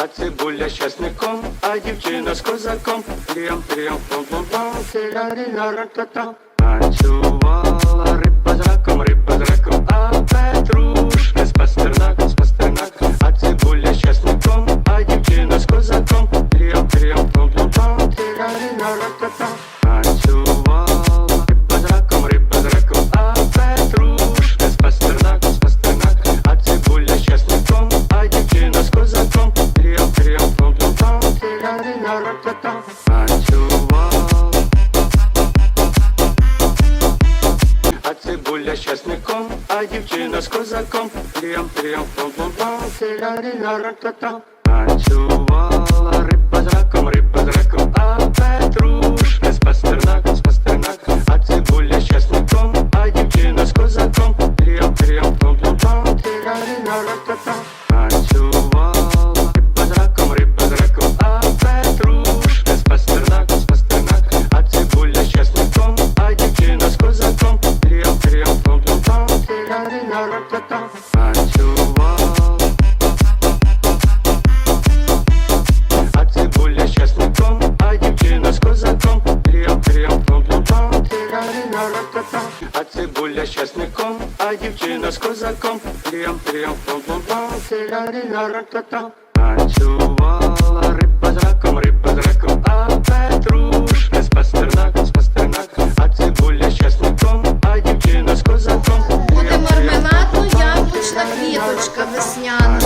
а цибуля з часником, а дівчина з козаком. Тріам-тріам, пом-пом-пом, тирарі-ра-ра-та-та. Танцювала риба з раком, а петрушка з пастернаком, а цибуля з часником, а дівчина з козаком. Тріам-тріам, пом-пом-пом, тирарі-ра-ра-та-та. Танцювала риба з раком, а петрушка з пастернаком, а цибуля з часником, а дівчина з козаком. Тріам-тріам, пом-пом-пом, тирарі-ра-ра-та-та. Танцювала, а цибуля з часником, а дівчина з козаком. Тріам-тріам, пом-пом-пом, тирарі-ра-ра-та-та. Танцювала риба з раком, а петрушка з пастернаком, а цибуля з часником, а дівчина з козаком. Тріам-тріам, пом-пом-пом, тирарі-ра-ра-та-та. Танцювала риба з раком, а петрушка з пастернаком, а цибуля з часником, а дівчина з козаком. Тріам-тріам, пом-пом-пом, тирарі-ра-ра-та-та. Танцювала, а цибуля з часником, а дівчина з козаком. Тріам-тріам, пом-пом-пом, тирарі-ра-ра-та-та. А цибуля з часником, а дівчина з козаком. Тріам-тріам, пом-пом-пом, тирарі-ра-ра-та-та. Танцювала риба з раком, а петрушка з пастернаком, а цибуля з часником, а дівчина з козаком. Буде мармеладно-яблучна квіточка весняна.